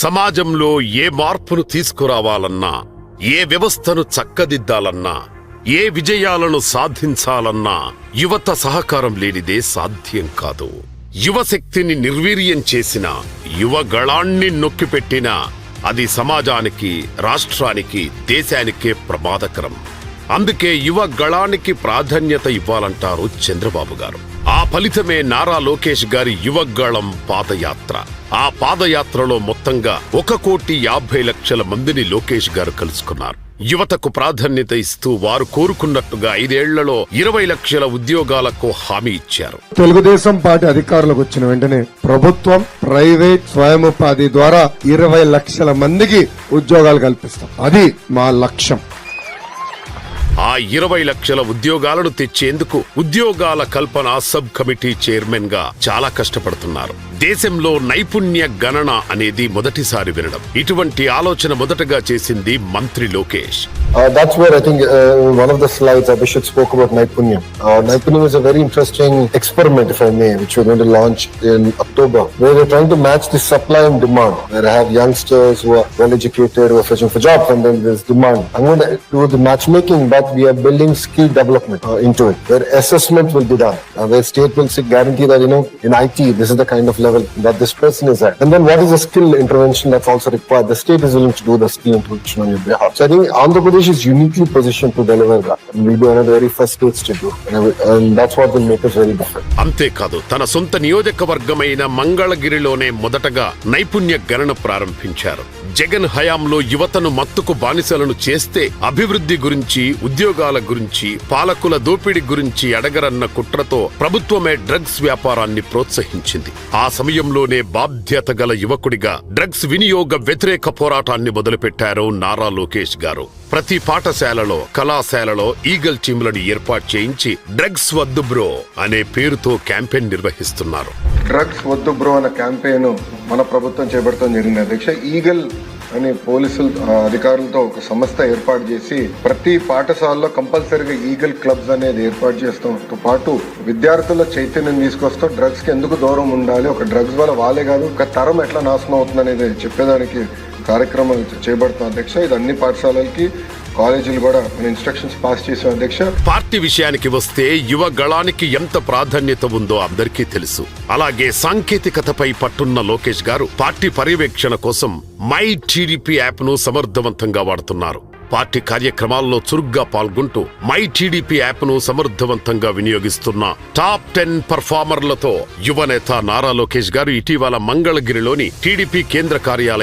సమాజంలో ఏ మార్పును తీసుకురావాలన్నా, ఏ వ్యవస్థను చక్కదిద్దాలన్నా, ఏ విజయాలను సాధించాలన్నా యువత సహకారం లేనిదే సాధ్యం కాదు. యువశక్తిని నిర్వీర్యం చేసిన, యువగళాన్ని నొక్కిపెట్టిన అది సమాజానికి, రాష్ట్రానికి, దేశానికే ప్రమాదకరం. అందుకే యువగళానికి ప్రాధాన్యత ఇవ్వాలంటారు చంద్రబాబు గారు. ఆ ఫలితమే నారా లోకేష్ గారి యువగళం పాదయాత్ర. ఆ పాదయాత్రలో మొత్తంగా 1,50,00,000 మందిని లోకేష్ గారు కలుసుకున్నారు. యువతకు ప్రాధాన్యత ఇస్తూ వారు కోరుకున్నట్టుగా 5 ఏళ్లలో 20 లక్షల ఉద్యోగాలకు హామీ ఇచ్చారు. తెలుగుదేశం పార్టీ అధికారులకు వచ్చిన వెంటనే ప్రభుత్వం, ప్రైవేట్, స్వయం ఉపాధి ద్వారా 20 లక్షల మందికి ఉద్యోగాలు కల్పిస్తాం. అది మా లక్ష్యం. ఆ 20 లక్షల ఉద్యోగాలను తెచ్చేందుకు ఉద్యోగాల కల్పన సబ్ కమిటీ చైర్మన్ గా చాలా కష్టపడుతున్నారు. దేశంలో నైపుణ్య గణన అనేది మొదటిసారి వినడం. ఇటువంటి ఆలోచన మొదటగా చేసింది మంత్రి Lokesh. That's where I think one of the slides Abhishek spoke about Naipunyam. Naipunyam is a very interesting experiment, if I may, which we're going to launch in October, where we're trying to match the supply and demand. Where I have youngsters who are well educated, who are fetching for jobs, and then there's demand. I'm going to do the matchmaking, but we are building skill development into it, where assessment will be done, where state will guarantee that, in IT, this is the kind of level that this person is at. And then what is the skill intervention that's also required? The state is willing to do the skill intervention on your behalf. So I think Andhra Pradesh is uniquely positioned to deliver that. And we'll be one of the very first states to do. And that's what will make us very different. అంతేకాదు, తన సొంత నియోజకవర్గమైన మంగళగిరిలోనే మొదటగా నైపుణ్య గణన ప్రారంభించారు. జగన్ హయాంలో యువతను మత్తుకు బానిసలను చేస్తే అభివృద్ధి గురించి, ఉద్యోగాల గురించి, పాలకుల దోపిడీ గురించి అడగరన్న కుట్రతో ప్రభుత్వమే డ్రగ్స్ వ్యాపారాన్ని ప్రోత్సహించింది. ఆ సమయంలోనే బాధ్యత గల యువకుడిగా డ్రగ్స్ వినియోగ వ్యతిరేక పోరాటాన్ని మొదలుపెట్టారు నారా లోకేష్ గారు. ప్రతి పాఠశాలలో, కళాశాలలో ఈగల్ టీంలను ఏర్పాటు చేయించి డ్రగ్స్ వద్దు బ్రో అనే పేరుతో క్యాంపెయిన్ నిర్వహిస్తున్నారు. డ్రగ్స్ వద్దు బ్రో అనే క్యాంపెయిన్ మన ప్రభుత్వం చేపడతాం జరిగింది. అధ్యక్ష, ఈగల్ అనే పోలీసులు అధికారులతో ఒక సంస్థ ఏర్పాటు చేసి ప్రతి పాఠశాలలో కంపల్సరీగా ఈగల్ క్లబ్స్ అనేది ఏర్పాటు చేస్తాంతో పాటు విద్యార్థుల చైతన్యం తీసుకొస్తాం. డ్రగ్స్ కి ఎందుకు దూరం ఉండాలి, ఒక డ్రగ్స్ వల్ల వాళ్ళే కాదు ఒక తరం ఎట్లా నాశనం అవుతుంది అనేది చెప్పేదానికి కార్యక్రమాలు చేపడుతున్నాం అధ్యక్ష. ఇది అన్ని పాఠశాలలకి, కాలేజీలు కూడా మన ఇన్స్ట్రక్షన్స్ పాస్ చేసాం అధ్యక్ష. పార్టీ విషయానికి వస్తే యువగళానికి ఎంత ప్రాధాన్యత ఉందో అందరికీ తెలుసు. అలాగే సాంకేతికతపై పట్టున్న లోకేష్ గారు పార్టీ పర్యవేక్షణ కోసం మై టీడీపీ యాప్ ను సమర్థవంతంగా వాడుతున్నారు. పార్టీ కార్యక్రమాల్లో చురుగ్గా పాల్గొంటూ మై టీడీపీ యాప్ ను సమర్థవంతంగా వినియోగిస్తున్న టాప్ 10 పర్ఫార్మర్లతో యువనేత నారా లోకేష్ గారు ఇటీవల మంగళగిరిలోని టీడీపీ కేంద్ర కార్యాలయం